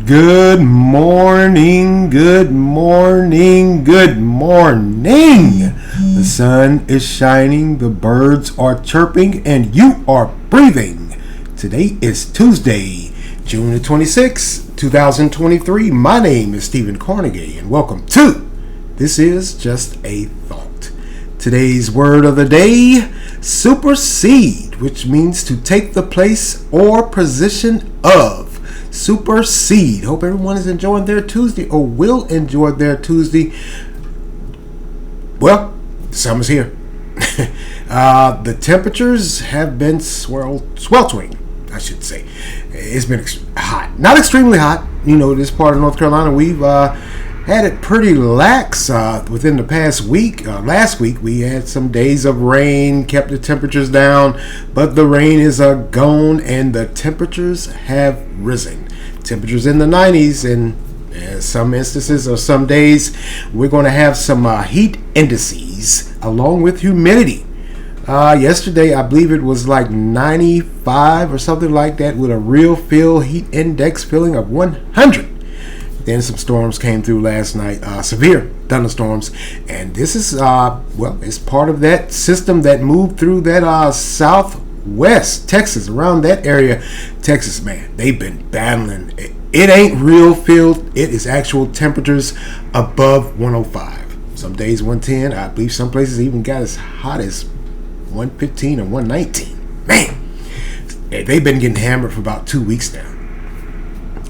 Good morning, good morning, good morning. The sun is shining, the birds are chirping, and you are breathing. Today is Tuesday, June the 26th, 2023. My name is Stephen Carnegie, and welcome to This Is Just a Thought. Today's word of the day, supersede, which means to take the place or position of. Supersede. Hope everyone is enjoying their Tuesday or will enjoy their Tuesday. Well, summer's here. The temperatures have been sweltering, I should say. It's been hot. Not extremely hot. You know, this part of North Carolina, we've had it pretty lax within the past week. Last week, we had some days of rain, kept the temperatures down, but the rain is gone and the temperatures have risen. Temperatures in the 90s, and some instances or some days, we're going to have some heat indices along with humidity. Yesterday, I believe it was like 95 or something like that with a real feel heat index feeling of 100. Then some storms came through last night, severe thunderstorms, and this is it's part of that system that moved through that southwest Texas, around that area. Texas, man, they've been battling. It ain't real feel. It is actual temperatures above 105. Some days 110. I believe some places even got as hot as 115 or 119. Man, they've been getting hammered for about 2 weeks now.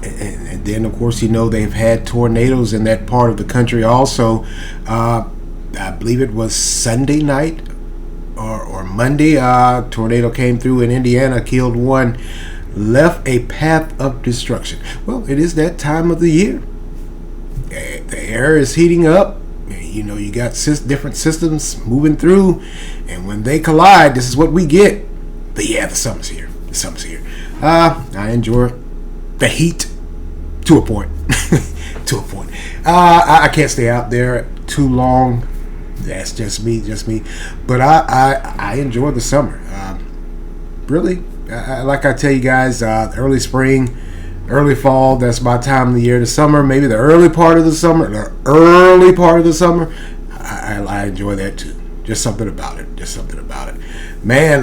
And then, of course, you know, they've had tornadoes in that part of the country also. I believe it was Sunday night or Monday. Tornado came through in Indiana, killed one, left a path of destruction. Well, it is that time of the year. The air is heating up. You know, you got different systems moving through. And when they collide, this is what we get. But yeah, the summer's here. The summer's here. I enjoy the heat. To a point. I can't stay out there too long. That's just me. But I enjoy the summer. Really, like I tell you guys, early spring, early fall, that's my time of the year. The summer, maybe the early part of the summer. I enjoy that too. Just something about it. Man,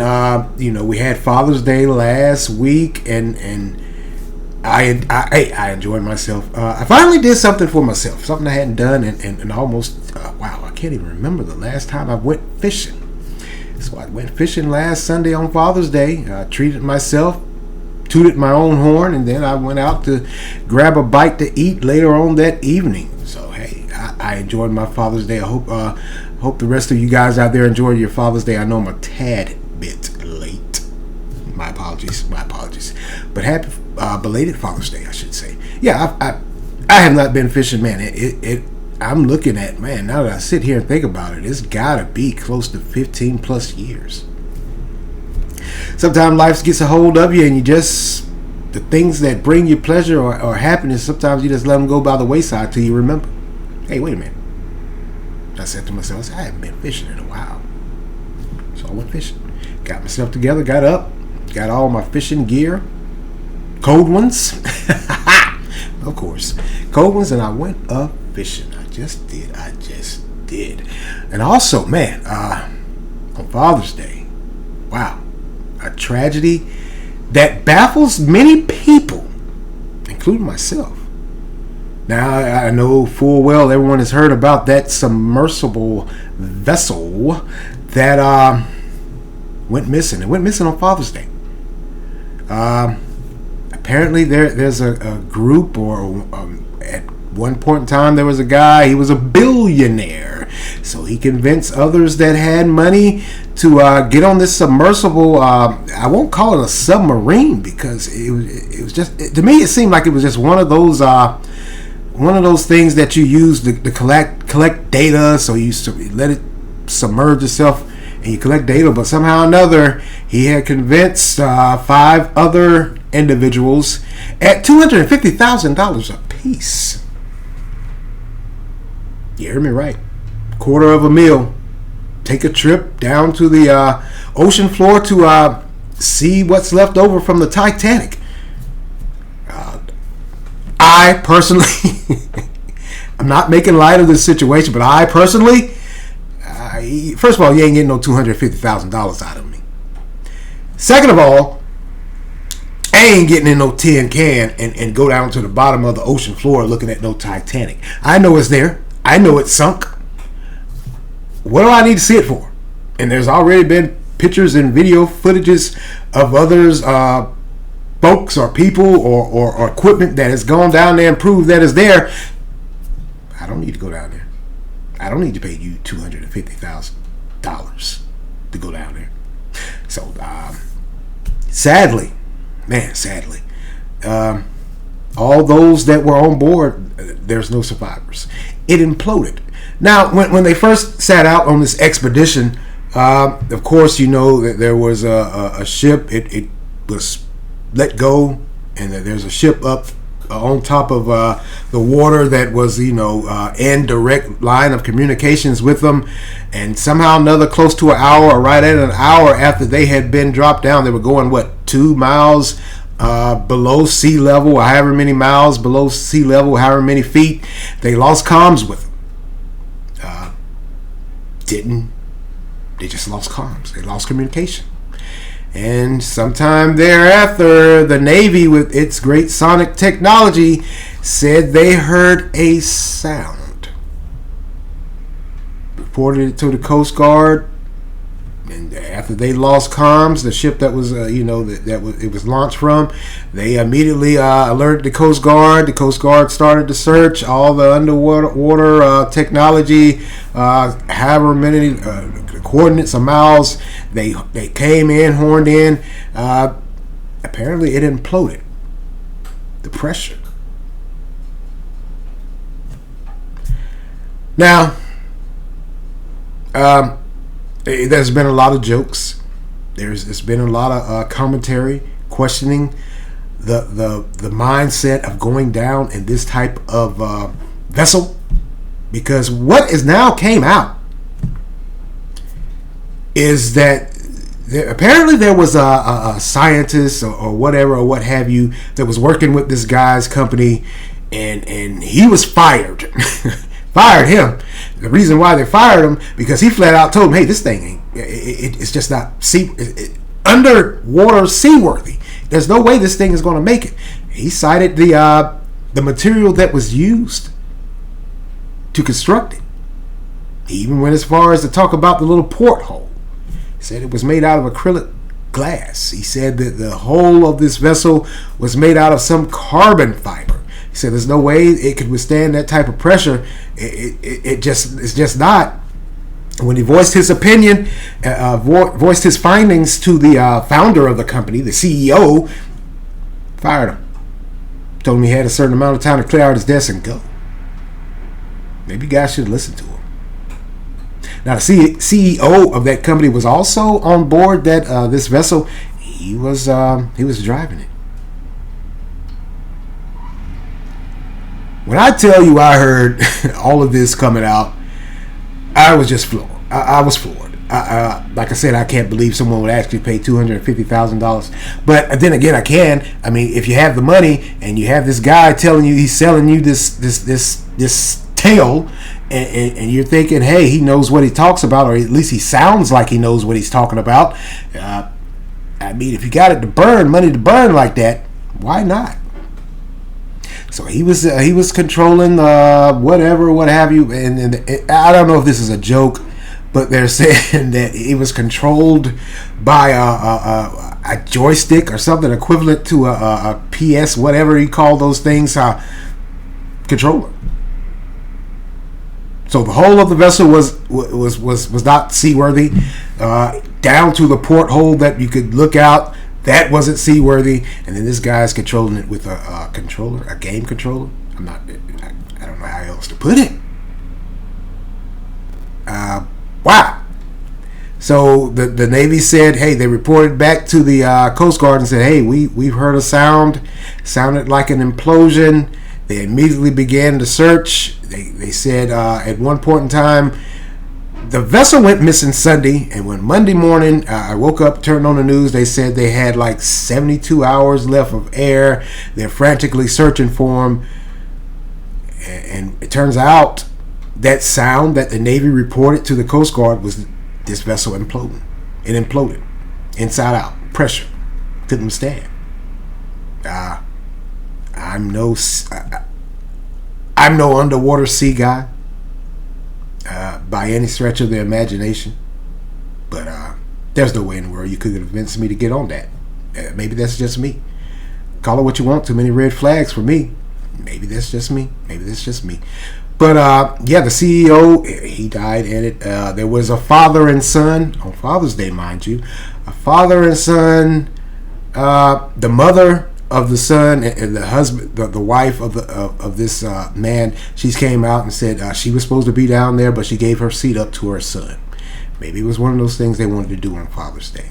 you know, we had Father's Day last week, and I enjoyed myself. I finally did something for myself, something I hadn't done and almost, I can't even remember the last time I went fishing. So I went fishing last Sunday on Father's Day, treated myself, tooted my own horn, and then I went out to grab a bite to eat later on that evening. So, hey, I enjoyed my Father's Day. I hope the rest of you guys out there enjoy your Father's Day. I know I'm a tad bit late. My apologies. But happy belated Father's Day, I should say. Yeah, I have not been fishing, man. I'm looking at, man, now that I sit here and think about it, it's got to be close to 15 plus years. Sometimes life gets a hold of you, and the things that bring you pleasure or happiness, sometimes you just let them go by the wayside till you remember. Hey, wait a minute. I said to myself, I haven't been fishing in a while. So I went fishing. Got myself together, got up, got all my fishing gear, cold ones, of course, cold ones, and I went fishing. I just did. And also, man, on Father's Day, wow, a tragedy that baffles many people, including myself. Now, I know full well everyone has heard about that submersible vessel that went missing. It went missing on Father's Day. Apparently there's a group, or at one point in time there was a guy, he was a billionaire, so he convinced others that had money to get on this submersible. I won't call it a submarine, because it was just, to me it seemed like it was just one of those things that you use to collect data. So you let it submerge itself and you collect data, but somehow or another he had convinced 5 other individuals at $250,000 a piece. You heard me right. $250,000. Take a trip down to the ocean floor to see what's left over from the Titanic. I personally, I'm not making light of this situation, but I personally, first of all, you ain't getting no $250,000 out of me. Second of all, I ain't getting in no tin can and go down to the bottom of the ocean floor looking at no Titanic. I know it's there. I know it's sunk. What do I need to see it for? And there's already been pictures and video footages of others, folks or people or equipment that has gone down there and proved that it's there. I don't need to go down there. I don't need to pay you $250,000 to go down there. So, sadly, all those that were on board, there's no survivors. It imploded. Now, when they first set out on this expedition, of course, you know that there was a ship. It was let go, and that there's a ship up on top of the water that was, in direct line of communications with them. And somehow another close to an hour, or right at an hour after they had been dropped down, they were going, 2 miles below sea level, or however many miles below sea level, however many feet. They lost comms with them. They just lost comms. They lost communication. And sometime thereafter, the Navy, with its great sonic technology, said they heard a sound. Reported it to the Coast Guard. And after they lost comms, the ship that was, it was launched from, they immediately alerted the Coast Guard. The Coast Guard started to search all the underwater technology, however many coordinates or miles. They came in, horned in. Apparently, it imploded. The pressure. Now, there's been a lot of jokes. There's been a lot of commentary questioning the mindset of going down in this type of vessel, because what is now came out is that apparently there was a scientist or whatever or what have you that was working with this guy's company, and he was fired. Fired him. The reason why they fired him, because he flat out told him, hey, this thing ain't, it's just not underwater seaworthy. There's no way this thing is going to make it. He cited the material that was used to construct it. He even went as far as to talk about the little porthole. He said it was made out of acrylic glass. He said that the whole of this vessel was made out of some carbon fiber. He said there's no way it could withstand that type of pressure. It's just not. When he voiced his opinion, voiced his findings to the founder of the company, the CEO, fired him. Told him he had a certain amount of time to clear out his desk and go. Maybe guys should listen to him. Now, the CEO of that company was also on board that this vessel. He was driving it. When I tell you I heard all of this coming out, I was just floored. I was floored. Like I said, I can't believe someone would actually pay $250,000. But then again, I can. I mean, if you have the money and you have this guy telling you he's selling you this tale, and you're thinking, hey, he knows what he talks about, or at least he sounds like he knows what he's talking about. I mean, if you got it to burn, money to burn like that, why not? So he was controlling whatever, what have you, and I don't know if this is a joke, but they're saying that he was controlled by a joystick or something equivalent to a PS, whatever you call those things, controller. So the whole of the vessel was not seaworthy, down to the porthole that you could look out. That wasn't seaworthy, and then this guy's controlling it with a controller, a game controller. I don't know how else to put it. Wow. So the Navy said, hey, they reported back to the Coast Guard and said, hey, we've heard a sound. Sounded like an implosion. They immediately began to search. They said at one point in time, the vessel went missing Sunday, and when Monday morning I woke up, turned on the news, they said they had like 72 hours left of air. They're frantically searching for him, and it turns out that sound that the Navy reported to the Coast Guard was this vessel imploding. It imploded, inside out, pressure, couldn't withstand. I'm no underwater sea guy. By any stretch of the imagination, but there's no way in the world you could convince me to get on that. Maybe that's just me. Call it what you want. Too many red flags for me. Maybe that's just me. But yeah, the CEO, he died in it. There was a father and son on Father's Day, mind you. A father and son. The mother of the son and the husband, the wife of this man, she came out and said she was supposed to be down there, but she gave her seat up to her son. Maybe it was one of those things they wanted to do on Father's Day.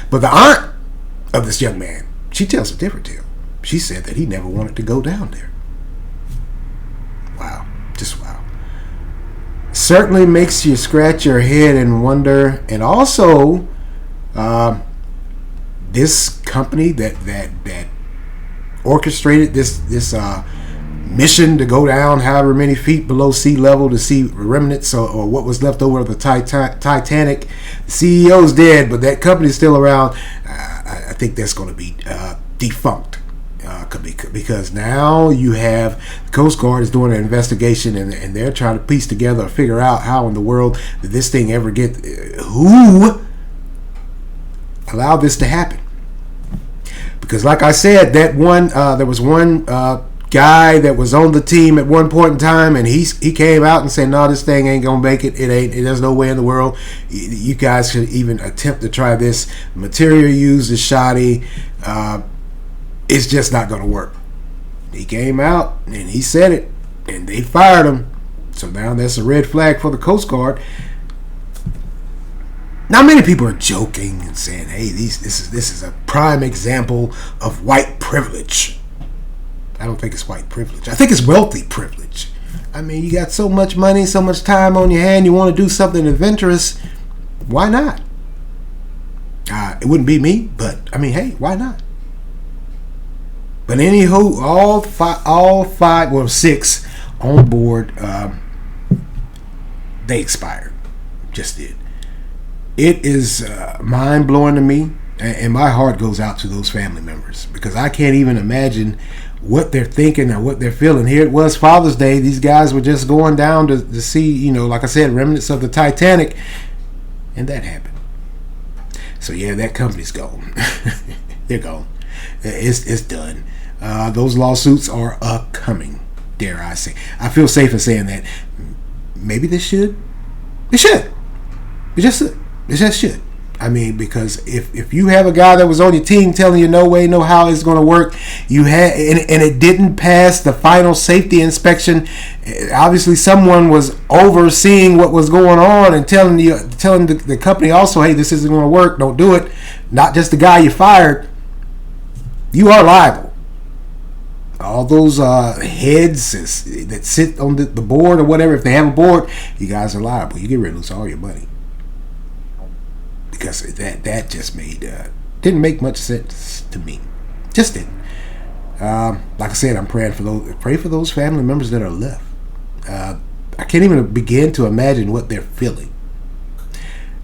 But the aunt of this young man, she tells a different tale. She said that he never wanted to go down there. Wow, just wow. Certainly makes you scratch your head and wonder. And also, this company that orchestrated this mission to go down however many feet below sea level to see remnants or what was left over of the Titanic. The CEO's dead, but that company's still around. I think that's going to be defunct because now you have the Coast Guard is doing an investigation and they're trying to piece together or figure out how in the world did this thing ever get, who allowed this to happen. Because like I said, that one there was one guy that was on the team at one point in time, and he came out and said, "No, this thing ain't gonna make it. There's no way in the world you guys should even attempt to try this. Material used is shoddy. It's just not gonna work." He came out and he said it, and they fired him. So now that's a red flag for the Coast Guard. Now, many people are joking and saying, "Hey, this is a prime example of white privilege." I don't think it's white privilege. I think it's wealthy privilege. I mean, you got so much money, so much time on your hand, you want to do something adventurous. Why not? It wouldn't be me, but I mean, hey, why not? But anywho, six on board, they expired. Just did. It is mind-blowing to me, and my heart goes out to those family members because I can't even imagine what they're thinking or what they're feeling. Here it was Father's Day. These guys were just going down to see, like I said, remnants of the Titanic, and that happened. So yeah, that company's gone. They're gone. It's done. Those lawsuits are coming, dare I say. I feel safe in saying that. Maybe they should. They should. It just should. I mean, because if you have a guy that was on your team telling you no way, no how it's going to work, and it didn't pass the final safety inspection. Obviously, someone was overseeing what was going on and telling the company also, hey, this isn't going to work. Don't do it. Not just the guy you fired. You are liable. All those heads that sit on the board or whatever, if they have a board, you guys are liable. You get rid of lose all your money. Because that just didn't make much sense to me. Just didn't. Like I said, I'm praying pray for those family members that are left. I can't even begin to imagine what they're feeling.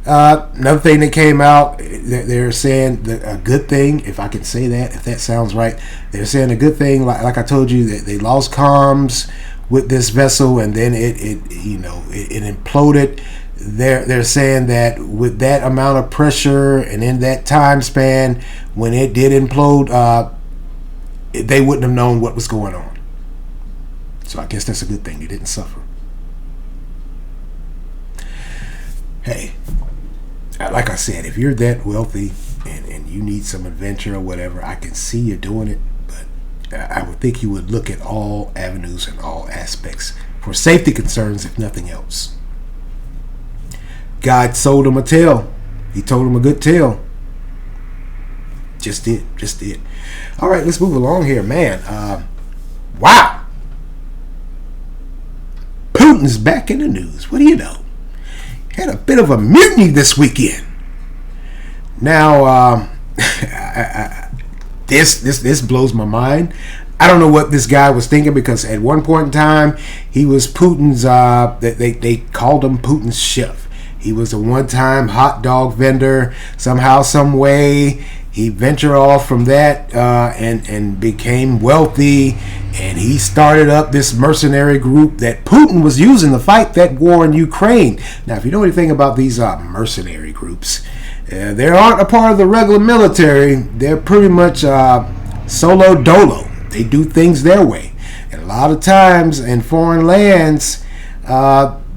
Another thing that came out, they're saying a good thing, if I can say that, if that sounds right. They're saying a good thing, like I told you, that they lost comms with this vessel, and then it imploded. They're saying that with that amount of pressure and in that time span, when it did implode, they wouldn't have known what was going on. So I guess that's a good thing. They didn't suffer. Hey, like I said, if you're that wealthy and you need some adventure or whatever, I can see you doing it. But I would think you would look at all avenues and all aspects for safety concerns, if nothing else. God sold him a tale. He told him a good tale. Just did. All right, let's move along here, man. Wow. Putin's back in the news. What do you know? had a bit of a mutiny this weekend. Now, this blows my mind. I don't know what this guy was thinking, because at one point in time, he was Putin's, they called him Putin's chef. He was a one-time hot dog vendor. Somehow, some way, he ventured off from that and became wealthy. And he started up this mercenary group that Putin was using to fight that war in Ukraine. Now, if you know anything about these mercenary groups, they aren't a part of the regular military. They're pretty much solo dolo. They do things their way. And a lot of times in foreign lands,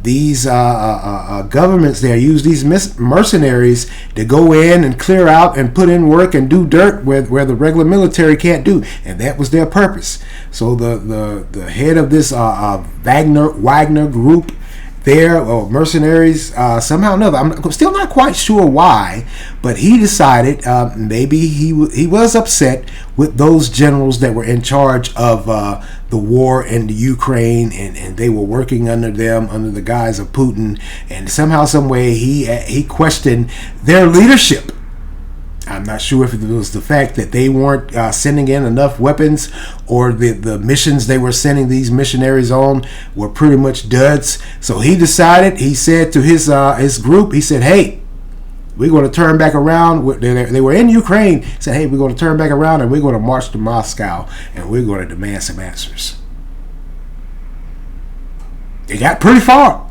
these governments there use these mercenaries to go in and clear out and put in work and do dirt where the regular military can't do. And that was their purpose. So the head of this Wagner group there, or mercenaries, somehow or another, I'm still not quite sure why, but he decided maybe he was upset with those generals that were in charge of the war in the Ukraine, and they were working under them, under the guise of Putin, and somehow, some way, he questioned their leadership. I'm not sure if it was the fact that they weren't sending in enough weapons, or the missions they were sending these missionaries on were pretty much duds. So he decided, he said to his group, he said, hey, we're going to turn back around. They were in Ukraine. He said, hey, we're going to turn back around and we're going to march to Moscow and we're going to demand some answers. They got pretty far.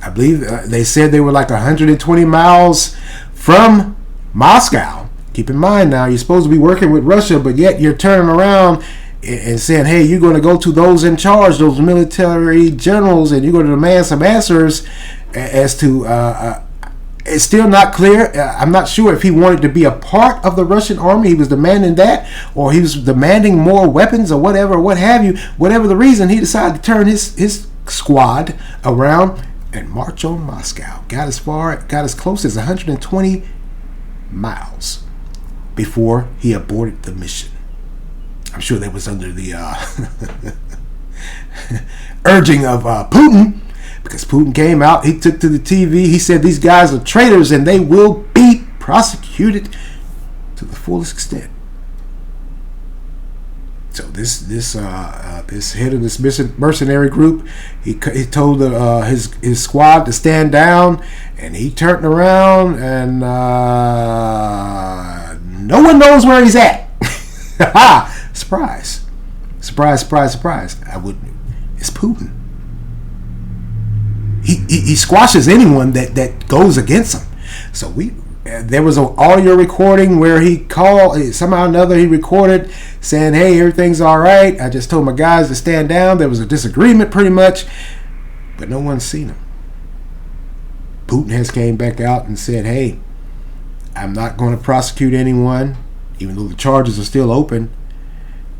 I believe they said they were like 120 miles from Moscow. Keep in mind now, you're supposed to be working with Russia, but yet you're turning around and saying, hey, you're going to go to those in charge, those military generals, and you're going to demand some answers as to, it's still not clear. I'm not sure if he wanted to be a part of the Russian army. He was demanding that, or he was demanding more weapons or whatever, what have you. Whatever the reason, he decided to turn his squad around and march on Moscow. Got as close as 120 miles before he aborted the mission. I'm sure that was under the urging of Putin, because Putin came out, he took to the TV, he said these guys are traitors and they will be prosecuted to the fullest extent. So this head of this mercenary group, he told his squad to stand down, and he turned around, and no one knows where he's at. Surprise, surprise, surprise, surprise! I wouldn't. It's Putin. He squashes anyone that goes against him. So there was an audio recording where he called, somehow or another he recorded saying, hey, everything's all right. I just told my guys to stand down. There was a disagreement pretty much, but no one's seen him. Putin has came back out and said, hey, I'm not going to prosecute anyone, even though the charges are still open.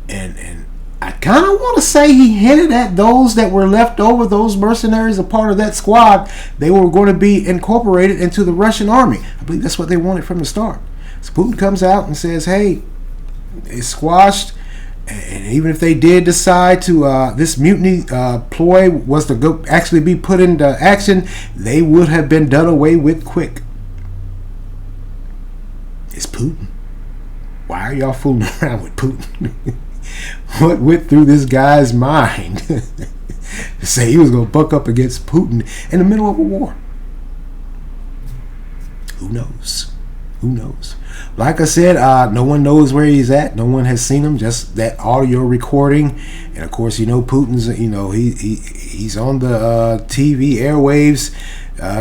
And I kind of want to say he hinted at those that were left over, those mercenaries, a part of that squad. They were going to be incorporated into the Russian army. I believe that's what they wanted from the start. So Putin comes out and says, hey, it's squashed. And even if they did decide to, this mutiny ploy was to go actually be put into action, they would have been done away with quick. It's Putin. Why are y'all fooling around with Putin? What went through this guy's mind to say he was going to buck up against Putin in the middle of a war? Who knows? Who knows? Like I said, no one knows where he's at. No one has seen him. Just that audio recording, and of course, Putin's. He's on the TV airwaves,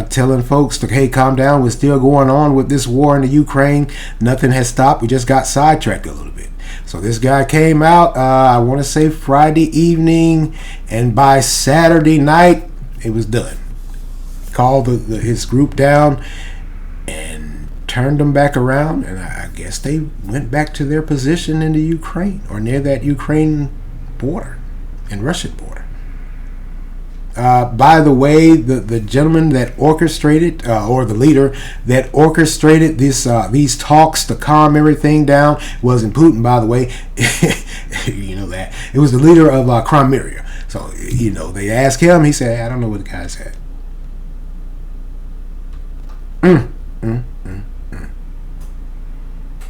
telling folks to, hey, calm down. We're still going on with this war in the Ukraine. Nothing has stopped. We just got sidetracked a little bit. So this guy came out, I want to say Friday evening, and by Saturday night, it was done. Called his group down and turned them back around, and I guess they went back to their position in the Ukraine, or near that Ukraine border and Russian border. By the way, the gentleman that orchestrated, or the leader that orchestrated these talks to calm everything down, wasn't Putin, by the way. You know that. It was the leader of Crimea. So, they asked him, he said, I don't know where the guy's at.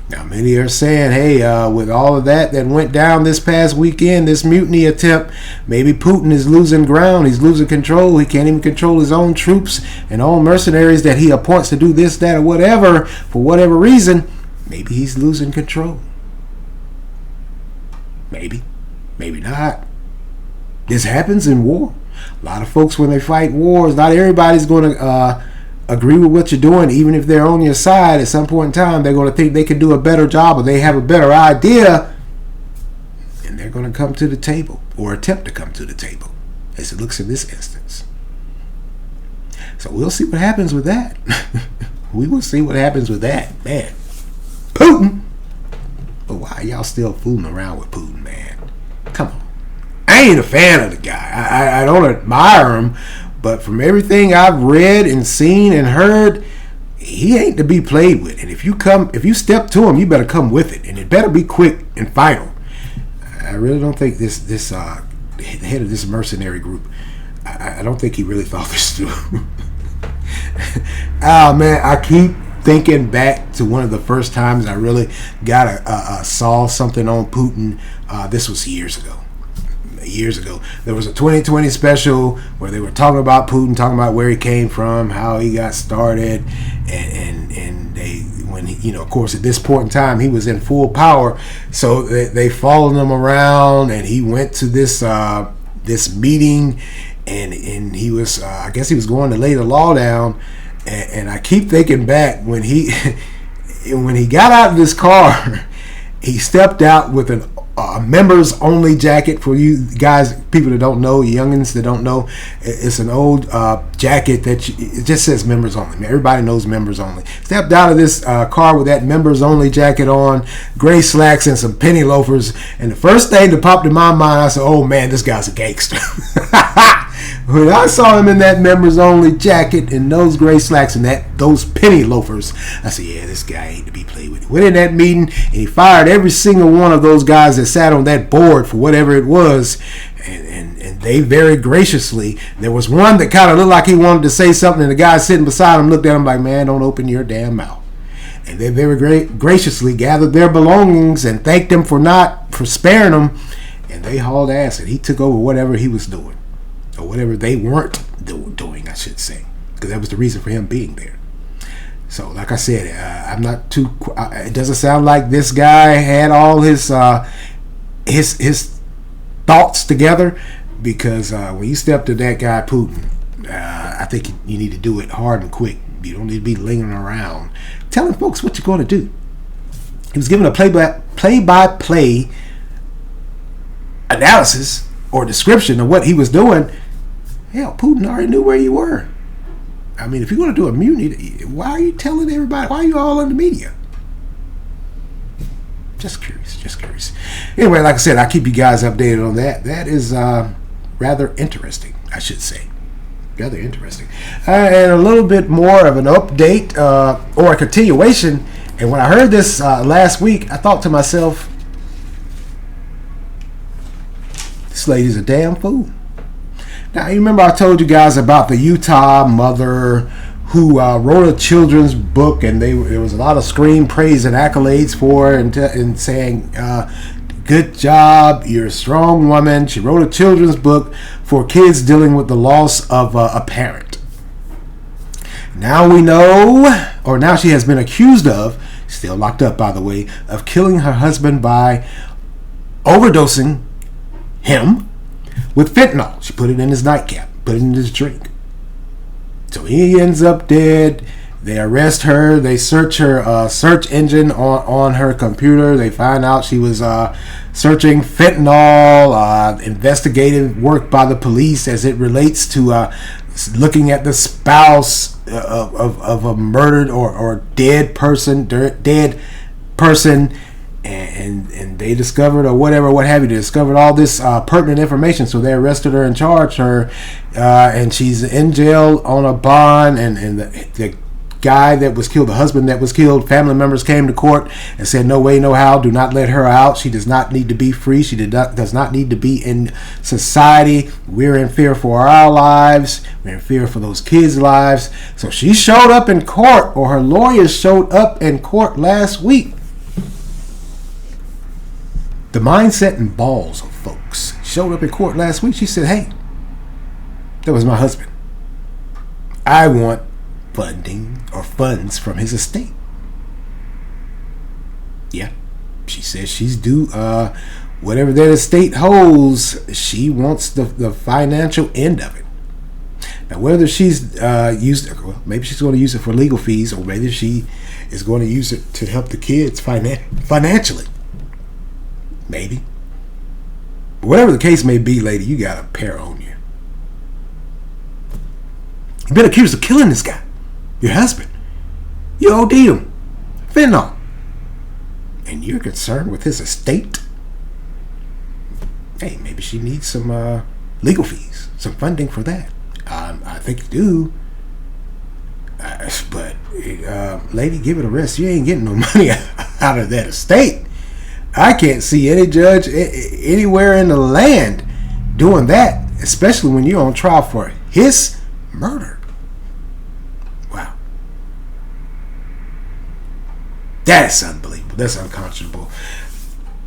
Now, many are saying, hey, with all of that went down this past weekend, this mutiny attempt, maybe Putin is losing ground. He's losing control. He can't even control his own troops and own mercenaries that he appoints to do this, that, or whatever, for whatever reason. Maybe he's losing control. Maybe. Maybe not. This happens in war. A lot of folks, when they fight wars, not everybody's going to agree with what you're doing, even if they're on your side. At some point in time, they're going to think they can do a better job, or they have a better idea, and they're going to come to the table, or attempt to come to the table, as it looks in this instance. So we'll see what happens with that. We will see what happens with that, man. Putin. But why are y'all still fooling around with Putin, man? Come on. I ain't a fan of the guy. I don't admire him. But from everything I've read and seen and heard, he ain't to be played with. And if you step to him, you better come with it, and it better be quick and final. I really don't think this head of this mercenary group, I don't think he really thought this through. Oh man, I keep thinking back to one of the first times I really saw something on Putin. This was years ago. There was a 2020 special where they were talking about Putin, talking about where he came from, how he got started, and they, when he, of course, at this point in time he was in full power, so they followed him around, and he went to this meeting, and he was I guess he was going to lay the law down, and I keep thinking back when he got out of this car, he stepped out with a members only jacket. For you guys, people that don't know, youngins that don't know, it's an old jacket that it just says members only. Everybody knows members only. Stepped out of this car with that members only jacket on, gray slacks and some penny loafers, and the first thing that popped in my mind, I said, oh man, this guy's a gangster. When I saw him in that members only jacket and those gray slacks and those penny loafers, I said, yeah, this guy ain't to be played with. He went in that meeting and he fired every single one of those guys that sat on that board for whatever it was, and they very graciously, there was one that kind of looked like he wanted to say something, and the guy sitting beside him looked at him like, man, don't open your damn mouth. And they very graciously gathered their belongings and thanked him for sparing them, and they hauled ass, and he took over whatever he was doing. Or whatever they weren't doing, I should say, because that was the reason for him being there. So, like I said, I'm not too. It doesn't sound like this guy had all his thoughts together, because when you step to that guy Putin, I think you need to do it hard and quick. You don't need to be lingering around telling folks what you're going to do. He was given a play-by-play analysis or description of what he was doing. Hell, Putin already knew where you were. I mean, if you're going to do a mutiny, why are you telling everybody? Why are you all in the media? Just curious. Anyway, like I said, I'll keep you guys updated on that. That is rather interesting, I should say. Rather interesting. And a little bit more of an update or a continuation. And when I heard this last week, I thought to myself, this lady's a damn fool. Now, you remember I told you guys about the Utah mother who wrote a children's book, and there was a lot of scream praise and accolades for her, and saying, good job, you're a strong woman. She wrote a children's book for kids dealing with the loss of a parent. Now we know, or now she has been accused of, still locked up by the way, of killing her husband by overdosing him with fentanyl. She put it in his nightcap, put it in his drink. So he ends up dead. They arrest her. They search her search engine on her computer. They find out she was searching fentanyl, investigative work by the police as it relates to looking at the spouse of a murdered or dead person, and they discovered, or whatever, what have you, they discovered all this pertinent information. So they arrested her and charged her, and she's in jail on a bond, and the guy that was killed, the husband that was killed, family members came to court and said, no way, no how, do not let her out. She does not need to be free. She does not need to be in society. We're in fear for our lives. We're in fear for those kids' lives. So she showed up in court, or her lawyers showed up in court last week. The mindset and balls of folks showed up in court last week. She said, hey, that was my husband. I want funding or funds from his estate. Yeah, she says she's due whatever that estate holds. She wants the financial end of it. Now, whether she's maybe she's going to use it for legal fees, or maybe she is going to use it to help the kids financially. Maybe. But whatever the case may be, lady, you got a pair on you. You've been accused of killing this guy, your husband. You OD'd him. Fentanyl. And you're concerned with his estate? Hey, maybe she needs some legal fees, some funding for that. I think you do. But, lady, give it a rest. You ain't getting no money out of that estate. I can't see any judge anywhere in the land doing that, especially when you're on trial for his murder. Wow. That's unbelievable. That's unconscionable.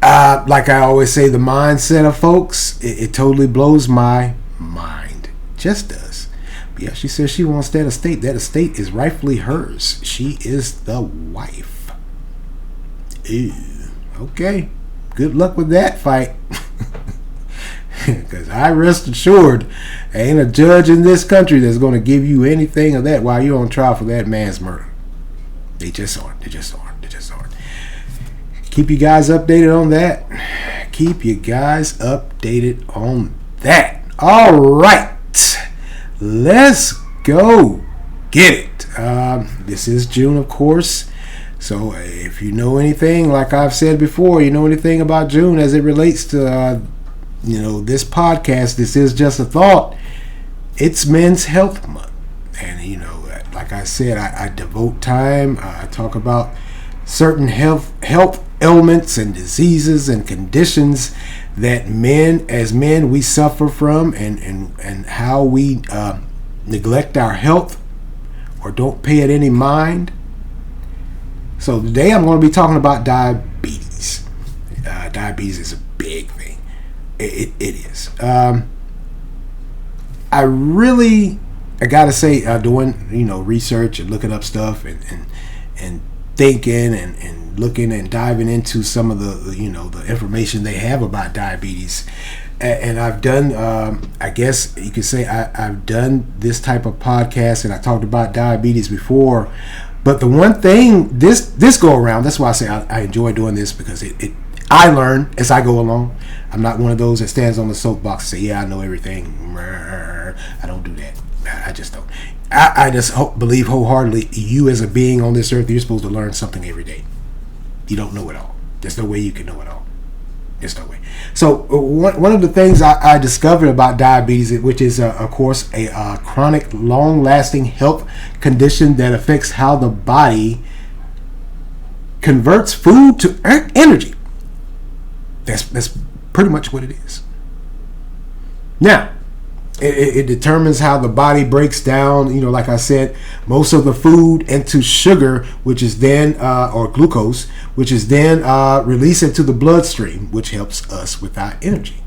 Like I always say, the mindset of folks, it totally blows my mind. Just does. But yeah, she says she wants that estate. That estate is rightfully hers. She is the wife. Ew. Okay. Good luck with that fight. Because I rest assured, ain't a judge in this country that's going to give you anything of that while you're on trial for that man's murder. They just aren't. They just aren't. They just aren't. Keep you guys updated on that. Keep you guys updated on that. All right. Let's go get it. This is June, of course. So if you know anything, like I've said before, you know anything about June as it relates to, this podcast, this is just a thought. It's Men's Health Month. And, like I said, I devote time. I talk about certain health ailments and diseases and conditions that as men, we suffer from, and how we neglect our health or don't pay it any mind. So today I'm going to be talking about diabetes. Diabetes is a big thing. It is. I gotta say, doing research and looking up stuff and thinking and looking and diving into some of the information they have about diabetes. And I've done, I guess you could say, I've done this type of podcast, and I talked about diabetes before. But the one thing this go around, that's why I say I enjoy doing this, because I learn as I go along. I'm not one of those that stands on the soapbox and say, yeah, I know everything. I don't do that. I just don't. I just believe wholeheartedly, you as a being on this earth, you're supposed to learn something every day. You don't know it all. There's no way you can know it all. There's no way. So one of the things I discovered about diabetes, which is, of course, a chronic, long-lasting health condition that affects how the body converts food to energy. That's pretty much what it is. Now, it determines how the body breaks down, like I said, most of the food into sugar, which is then, or glucose, which is then released into the bloodstream, which helps us with our energy.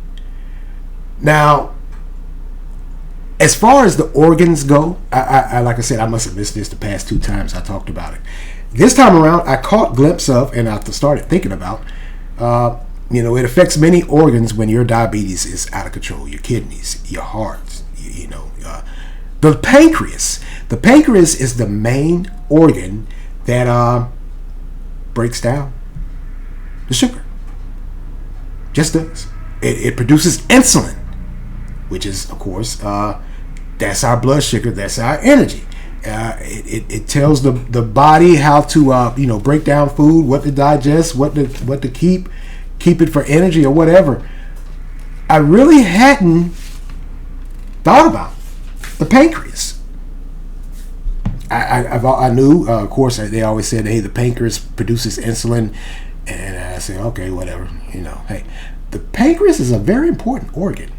Now, as far as the organs go, I like I said, I must have missed this the past 2 times I talked about it. This time around, I caught a glimpse of, and I started thinking about, it affects many organs when your diabetes is out of control. Your kidneys, your heart, the pancreas. The pancreas is the main organ that breaks down the sugar. Just does. It produces insulin, which is, of course, that's our blood sugar. That's our energy. It tells the body how to break down food, what to digest, what to keep it for energy or whatever. I really hadn't thought about the pancreas. I knew, of course, they always said, hey, the pancreas produces insulin. And I said, okay, whatever. Hey, the pancreas is a very important organ.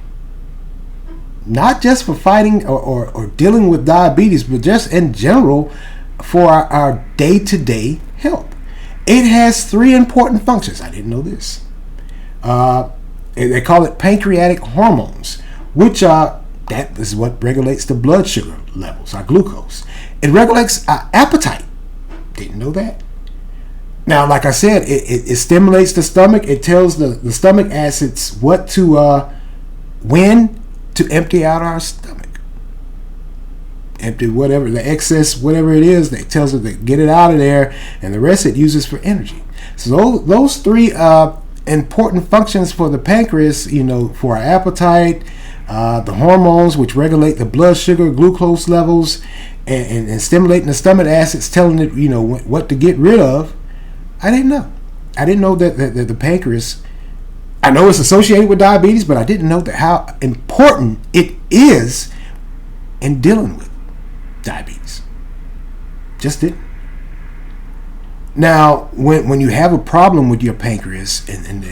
Not just for fighting or dealing with diabetes, but just in general for our day-to-day health. It has 3 important functions. I didn't know this. They call it pancreatic hormones, which that is what regulates the blood sugar levels, our glucose. It regulates our appetite. Didn't know that. Now, like I said, it stimulates the stomach. It tells the stomach acids when to empty out our stomach. Empty whatever, the excess, whatever it is, it tells it to get it out of there, and the rest it uses for energy. So those 3 important functions for the pancreas, for our appetite, the hormones which regulate the blood sugar, glucose levels, and stimulating the stomach acids, telling it, what to get rid of. I didn't know. I didn't know that the pancreas, I know it's associated with diabetes, but I didn't know that how important it is in dealing with diabetes. Just didn't. Now, when you have a problem with your pancreas, and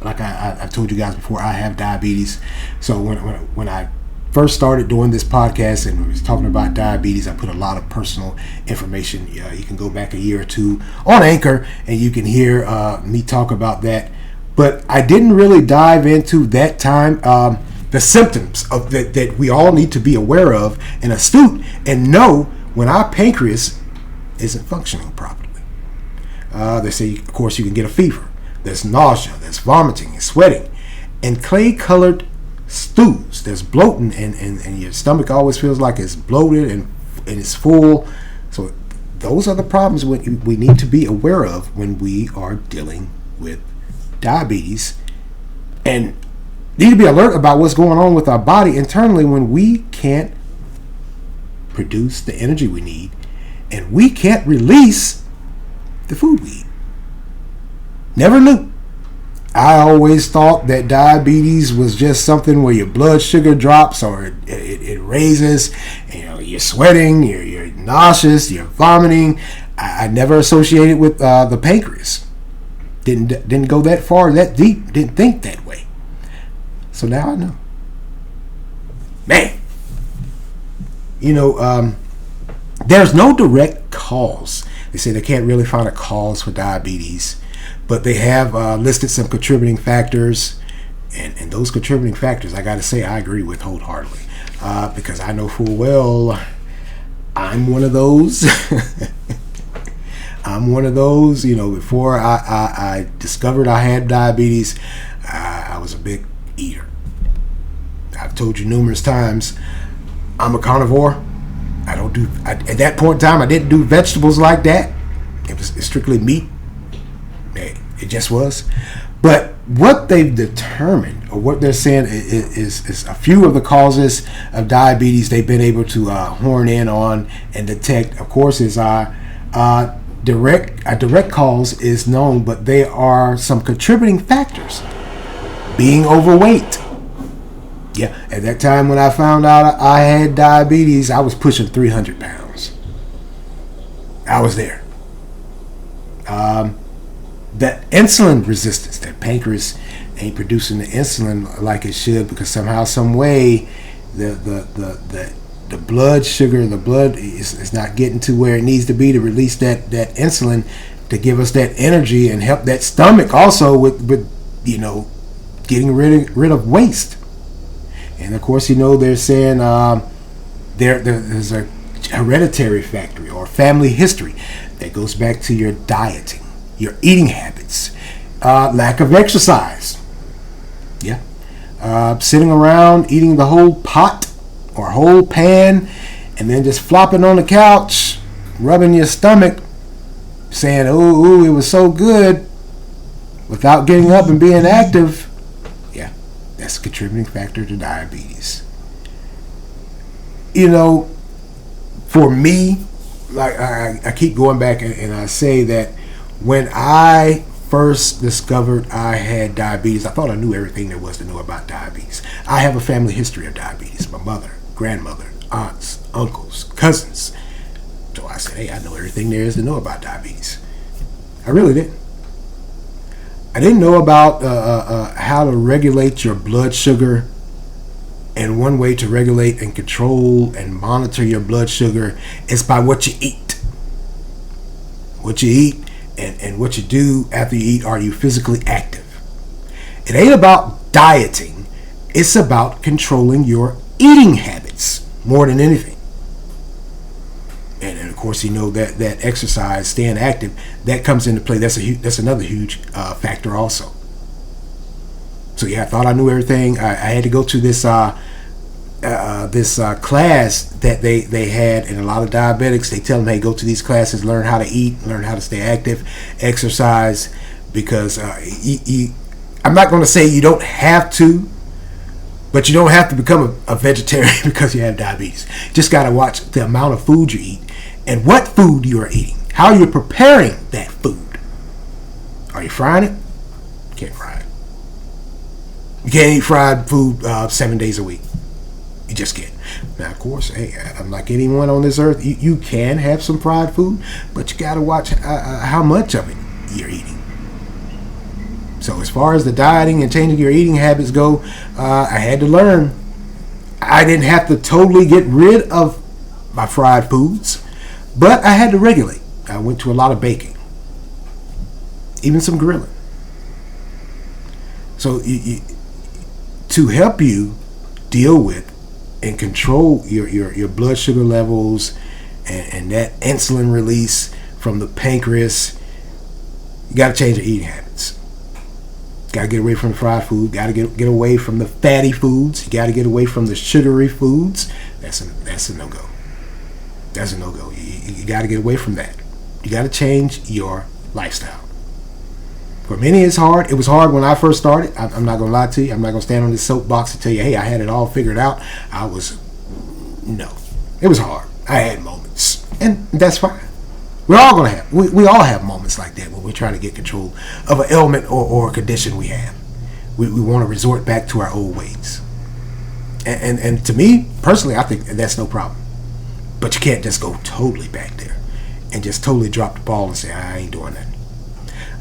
like I've told you guys before, I have diabetes. So when I first started doing this podcast and was talking about diabetes, I put a lot of personal information. You can go back a year or 2 on Anchor, and you can hear me talk about that. But I didn't really dive into that time the symptoms of that we all need to be aware of and astute and know when our pancreas isn't functioning properly. They say, of course, you can get a fever. There's nausea, there's vomiting and sweating, and clay-colored stews. There's bloating, and your stomach always feels like it's bloated and it's full. So those are the problems we need to be aware of when we are dealing with diabetes, and need to be alert about what's going on with our body internally when we can't produce the energy we need and we can't release the food we eat. Never knew. I always thought that diabetes was just something where your blood sugar drops or it raises, you're sweating, you're nauseous, you're vomiting. I never associated with the pancreas. Didn't go that far, that deep, didn't think that way. So now I know. Man, there's no direct cause. They say they can't really find a cause for diabetes, but they have listed some contributing factors, and those contributing factors, I got to say, I agree with wholeheartedly, because I know full well I'm one of those. I'm one of those. Before I discovered I had diabetes, I was a big eater. I've told you numerous times, I'm a carnivore. At that point in time, I didn't do vegetables like that. It was strictly meat. It just was. But what they've determined, or what they're saying, is a few of the causes of diabetes they've been able to horn in on and detect. Of course, is a direct cause is known, but there are some contributing factors. Being overweight. Yeah, at that time when I found out I had diabetes, I was pushing 300 pounds. I was there. That insulin resistance, that pancreas ain't producing the insulin like it should, because somehow, some way, the blood sugar, the blood is not getting to where it needs to be to release that insulin to give us that energy and help that stomach also with getting rid of waste. And of course, they're saying there's a hereditary factor or family history that goes back to your dieting, your eating habits, lack of exercise. Yeah. Sitting around eating the whole pot or whole pan and then just flopping on the couch, rubbing your stomach, saying, ooh, it was so good, without getting up and being active. Yeah, that's a contributing factor to diabetes. For me, like I keep going back and I say that when I first discovered I had diabetes, I thought I knew everything there was to know about diabetes. I have a family history of diabetes. My mother, grandmother, aunts, uncles, cousins, said, hey, I know everything there is to know about diabetes. I really didn't. I didn't know about how to regulate your blood sugar. And one way to regulate and control and monitor your blood sugar is by what you eat. What you eat and what you do after you eat. Are you physically active? It ain't about dieting. It's about controlling your eating habits more than anything. And of course, you know that exercise, staying active, that comes into play. That's another huge factor also. So yeah, I thought I knew everything. I had to go to this class that they had, and a lot of diabetics, they tell them, hey, go to these classes, learn how to eat, learn how to stay active, exercise, because I'm not going to say you don't have to, but you don't have to become a vegetarian because you have diabetes. You just got to watch the amount of food you eat and what food you are eating, how you're preparing that food. Are you frying it? You can't fry it. You can't eat fried food 7 days a week. You just can't. Now, of course, hey, I'm like anyone on this earth. You can have some fried food, but you got to watch how much of it you're eating. So as far as the dieting and changing your eating habits go, I had to learn. I didn't have to totally get rid of my fried foods, but I had to regulate. I went to a lot of baking, even some grilling. So to help you deal with and control your blood sugar levels and that insulin release from the pancreas, you got to change your eating habits. Got to get away from the fried food. Got to get away from the fatty foods. You got to get away from the sugary foods. That's a no-go. That's a no-go. You got to get away from that. You got to change your lifestyle. For many, it's hard. It was hard when I first started. I'm not going to lie to you. I'm not going to stand on this soapbox and tell you, hey, I had it all figured out. No. It was hard. I had moments. And that's fine. We all have moments like that when we're trying to get control of an ailment or a condition we have. We want to resort back to our old ways. And to me, personally, I think that's no problem. But you can't just go totally back there and just totally drop the ball and say, I ain't doing that.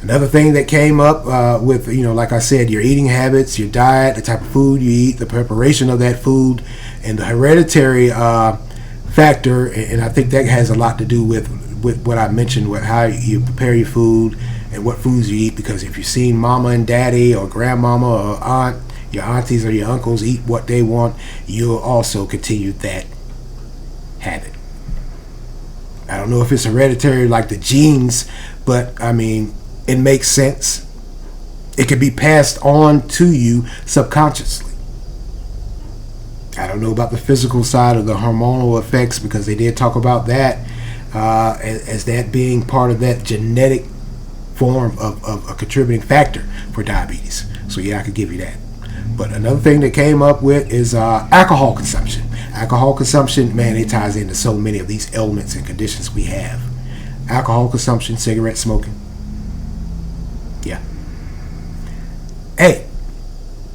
Another thing that came up with, like I said, your eating habits, your diet, the type of food you eat, the preparation of that food, and the hereditary factor, and I think that has a lot to do with what I mentioned, with how you prepare your food and what foods you eat. Because if you've seen mama and daddy or grandmama or aunt, your aunties or your uncles eat what they want, you'll also continue that habit. I don't know if it's hereditary like the genes, but I mean, it makes sense. It can be passed on to you subconsciously. I don't know about the physical side of the hormonal effects, because they did talk about that as that being part of that genetic form of a contributing factor for diabetes. So yeah, I could give you that. But another thing that came up with is alcohol consumption. Alcohol consumption, man, it ties into so many of these ailments and conditions we have. Alcohol consumption, cigarette smoking. Yeah. Hey,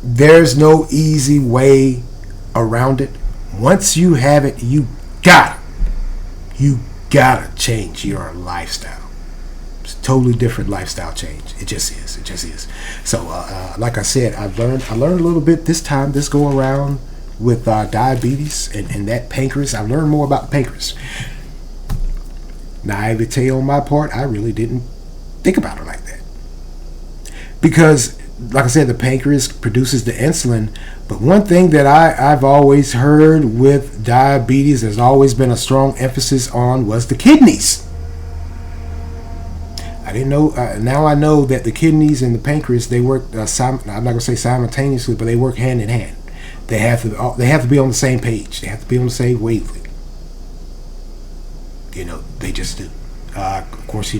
there's no easy way around it. Once you have it, you gotta change your lifestyle. It's a totally different lifestyle change. It just is. So like I said, I learned a little bit this go around with diabetes and that pancreas. I learned more about the pancreas. Naivete on my part, I really didn't think about it like that, because like I said, the pancreas produces the insulin. But one thing that I've always heard with diabetes, there's always been a strong emphasis on, was the kidneys. I didn't know. Now I know that the kidneys and the pancreas, they work. I'm not going to say simultaneously, but they work hand in hand. They have to be on the same page. They have to be on the same wavelength. They just do. Of course,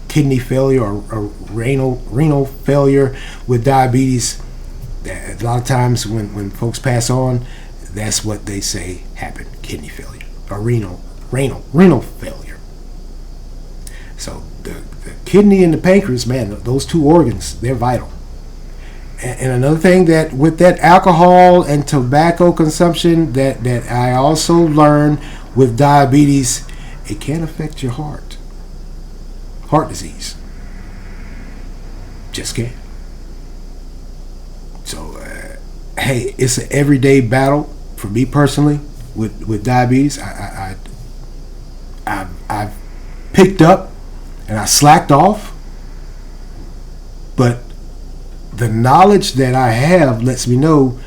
kidney failure or renal failure with diabetes. A lot of times when folks pass on, that's what they say happened: kidney failure or renal failure. So the kidney and the pancreas, man, those two organs, they're vital. And another thing, that with that alcohol and tobacco consumption that I also learned with diabetes, it can affect your heart. Heart disease. Just can. So, hey, it's an everyday battle for me personally with diabetes. I've picked up and I slacked off, but the knowledge that I have lets me know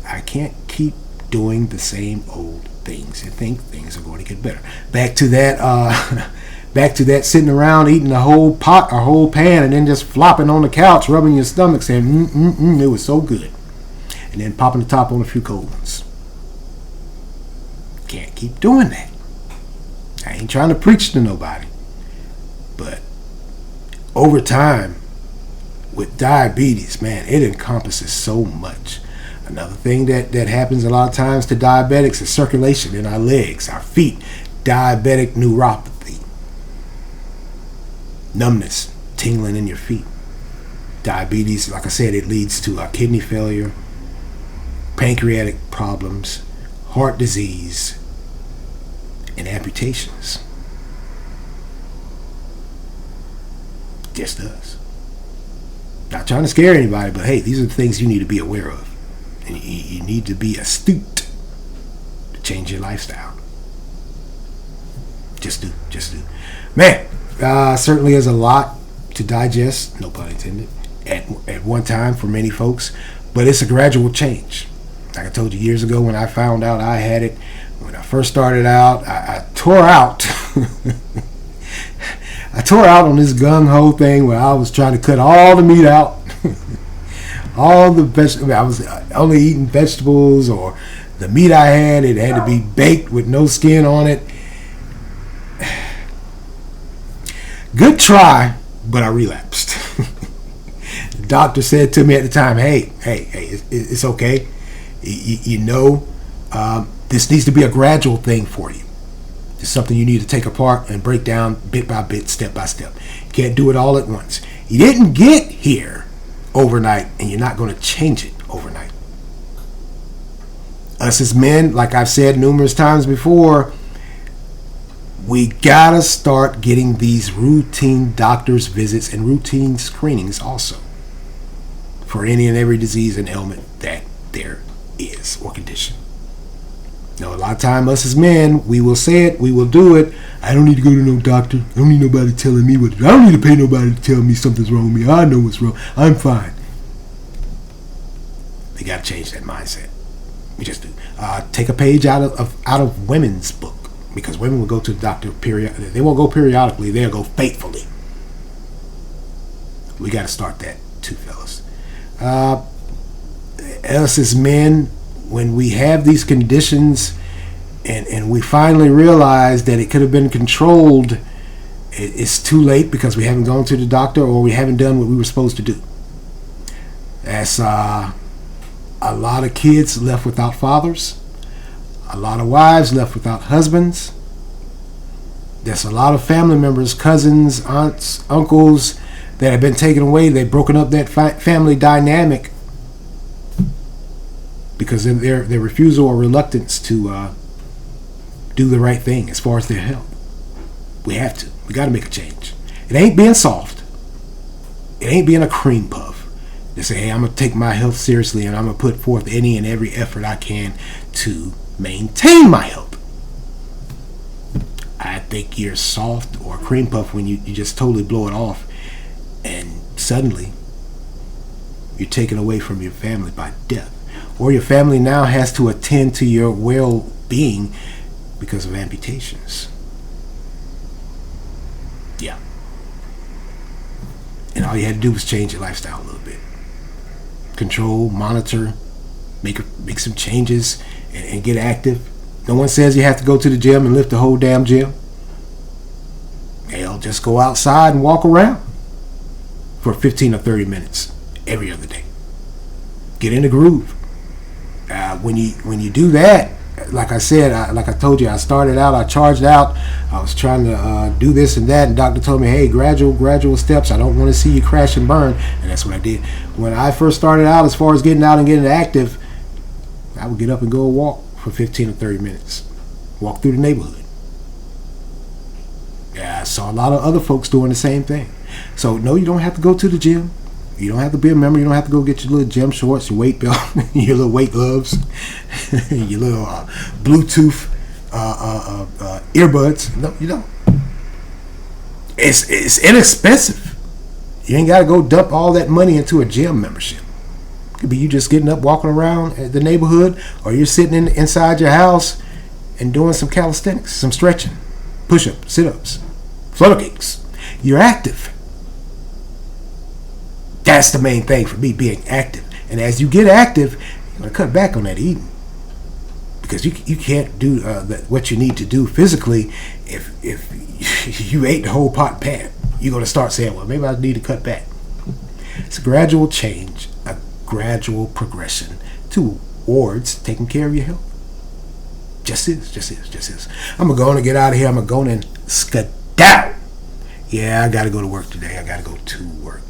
I can't keep doing the same old things and think things are going to get better. Back to that sitting around eating a whole pot or whole pan and then just flopping on the couch, rubbing your stomach, saying it was so good, and then popping the top on a few cold ones. Can't keep doing that. I ain't trying to preach to nobody, but over time with diabetes, man, it encompasses so much. Another thing that happens a lot of times to diabetics is circulation in our legs, our feet, diabetic neuropathy, numbness, tingling in your feet. Diabetes, like I said, it leads to kidney failure, pancreatic problems, heart disease, and amputations. Just does. Not trying to scare anybody, but hey, these are the things you need to be aware of. And you need to be astute to change your lifestyle. Just do. Man, certainly is a lot to digest, no pun intended, at one time for many folks, but it's a gradual change. Like I told you years ago when I found out I had it, when I first started out, I tore out. I tore out on this gung-ho thing where I was trying to cut all the meat out. All the vegetables. I was only eating vegetables, or the meat I had, it had to be baked with no skin on it. Good try, but I relapsed. The doctor said to me at the time, hey, it's okay. You know, this needs to be a gradual thing for you. It's something you need to take apart and break down bit by bit, step by step. You can't do it all at once. You didn't get here overnight, and you're not going to change it overnight. Us as men, like I've said numerous times before, we gotta start getting these routine doctor's visits and routine screenings also for any and every disease and ailment that there is or condition. Now, a lot of time, us as men, we will say it, we will do it. I don't need to go to no doctor. I don't need nobody telling me what to do. I don't need to pay nobody to tell me something's wrong with me. I know what's wrong. I'm fine. They got to change that mindset. We just do. Take a page out of women's book, because women will go to the doctor They won't go periodically. They'll go faithfully. We got to start that too, fellas. Us as men, when we have these conditions and we finally realize that it could have been controlled, it's too late because we haven't gone to the doctor or we haven't done what we were supposed to do. That's a lot of kids left without fathers, a lot of wives left without husbands. There's a lot of family members, cousins, aunts, uncles that have been taken away. They've broken up that family dynamic because of their refusal or reluctance to do the right thing as far as their health. We have to. We got to make a change. It ain't being soft. It ain't being a cream puff. They say, hey, I'm going to take my health seriously and I'm going to put forth any and every effort I can to maintain my health. I think you're soft or a cream puff when you just totally blow it off and suddenly you're taken away from your family by death. Or your family now has to attend to your well-being because of amputations. Yeah. And all you had to do was change your lifestyle a little bit. Control, monitor, make some changes, and get active. No one says you have to go to the gym and lift the whole damn gym. Hell, just go outside and walk around for 15 or 30 minutes every other day. Get in the groove. When you do that, like I said, like I told you, I started out, I charged out, I was trying to do this and that, and doctor told me, hey, gradual steps. I don't want to see you crash and burn, and that's what I did. When I first started out, as far as getting out and getting active, I would get up and go walk for 15 or 30 minutes. Walk through the neighborhood. saw a lot of other folks doing the same thing. So no, you don't have to go to the gym. You don't have to be a member. You don't have to go get your little gym shorts, your weight belt, your little weight gloves, your little Bluetooth earbuds. No, you don't. It's inexpensive. You ain't got to go dump all that money into a gym membership. It could be you just getting up, walking around the neighborhood, or you're sitting inside your house and doing some calisthenics, some stretching, push-ups, sit-ups, flutter kicks. You're active. That's the main thing for me, being active. And as you get active, you're going to cut back on that eating. Because you can't do what you need to do physically if you ate the whole pot and pan. You're going to start saying, well, maybe I need to cut back. It's a gradual change, a gradual progression towards taking care of your health. Just is. I'm going to go on and get out of here. I'm going to go on and skedaddle. Yeah, I got to go to work today.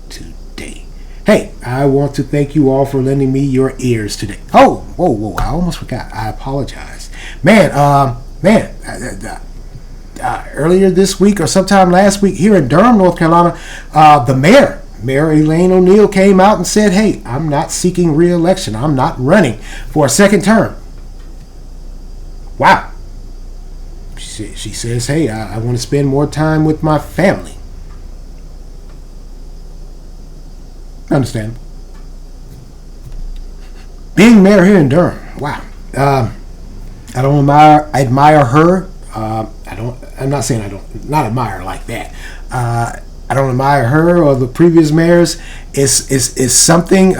Today. Hey, I want to thank you all for lending me your ears today. Oh, whoa, I almost forgot. I apologize. Earlier this week or sometime last week here in Durham, North Carolina, the Mayor Elaine O'Neill came out and said, hey, I'm not seeking re-election. I'm not running for a second term. Wow. She says, hey, I want to spend more time with my family. Understandable. Being mayor here in Durham, wow. I don't admire her. I'm not saying I don't not admire her like that. I don't admire her or the previous mayors. It's something.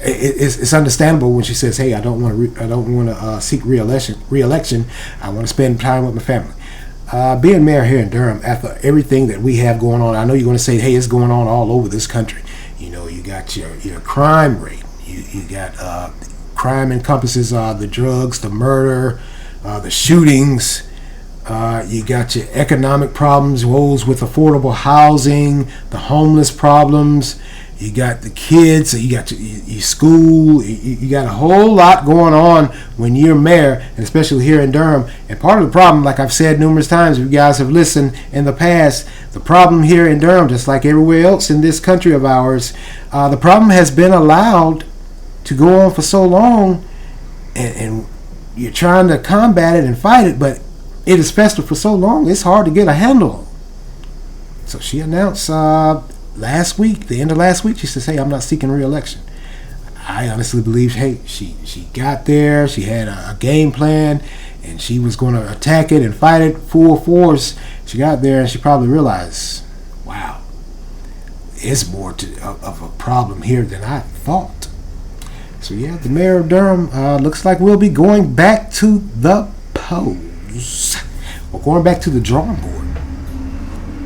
It's understandable when she says, "Hey, I don't want to seek re-election. I want to spend time with my family." Being mayor here in Durham, after everything that we have going on, I know you're going to say, "Hey, it's going on all over this country." You know, you got your crime rate. You got crime encompasses the drugs, the murder, the shootings. You got your economic problems, woes with affordable housing, the homeless problems. You got the kids, you got your school, you got a whole lot going on when you're mayor, and especially here in Durham. And part of the problem, like I've said numerous times, if you guys have listened in the past, the problem here in Durham, just like everywhere else in this country of ours, the problem has been allowed to go on for so long, and you're trying to combat it and fight it, but it is festered for so long, it's hard to get a handle. So she announced last week, the end of last week, she says, hey, I'm not seeking re-election. I honestly believe, hey, she got there, she had a game plan, and she was going to attack it and fight it full force. She got there and she probably realized, wow, it's more of a problem here than I thought. So yeah, the mayor of Durham looks like we'll be going back to the polls. We're going back to the drawing board.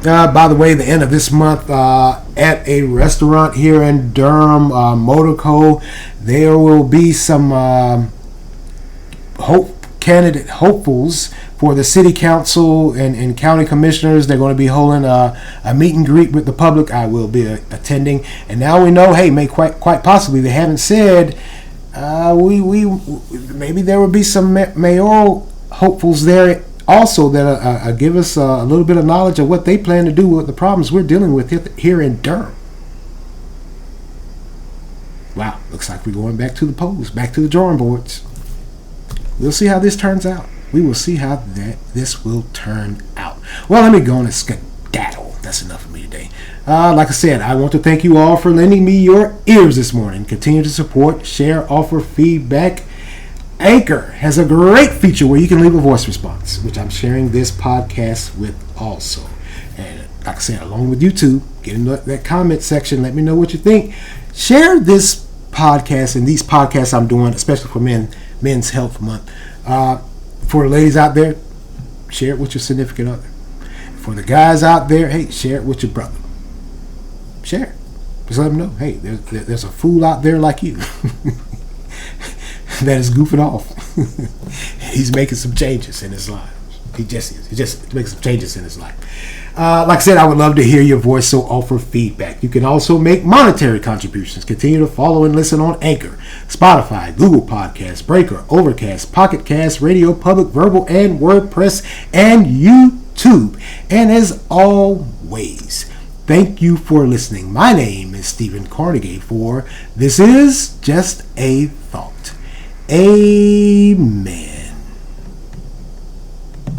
By the way, the end of this month at a restaurant here in Durham, Motorco, there will be some hopefuls for the city council and county commissioners. They're going to be holding a meet and greet with the public. I will be attending. And now we know, hey, quite possibly, they haven't said, maybe there will be some mayoral hopefuls there also that give us a little bit of knowledge of what they plan to do with the problems we're dealing with here in Durham. Wow, looks like we're going back to the polls, back to the drawing boards. We'll see how this turns out. We will see how this will turn out. Well, let me go on and skedaddle. That's enough of me today. Like I said, I want to thank you all for lending me your ears this morning. Continue to support, share, offer feedback. Anchor has a great feature where you can leave a voice response, which I'm sharing this podcast with also. And like I said, along with YouTube, get in that comment section. Let me know what you think. Share this podcast and these podcasts I'm doing, especially for Men's Health Month. For the ladies out there, share it with your significant other. For the guys out there, hey, share it with your brother. Share it. Just let them know, hey, there's a fool out there like you. That is goofing off. He's making some changes in his life. He just is. He just makes some changes in his life. Like I said, I would love to hear your voice, so offer feedback. You can also make monetary contributions. Continue to follow and listen on Anchor, Spotify, Google Podcasts, Breaker, Overcast, Pocket Cast, Radio Public, Verbal, and WordPress, and YouTube. And as always, thank you for listening. My name is Stephen Carnegie for This Is Just a Thought. Amen.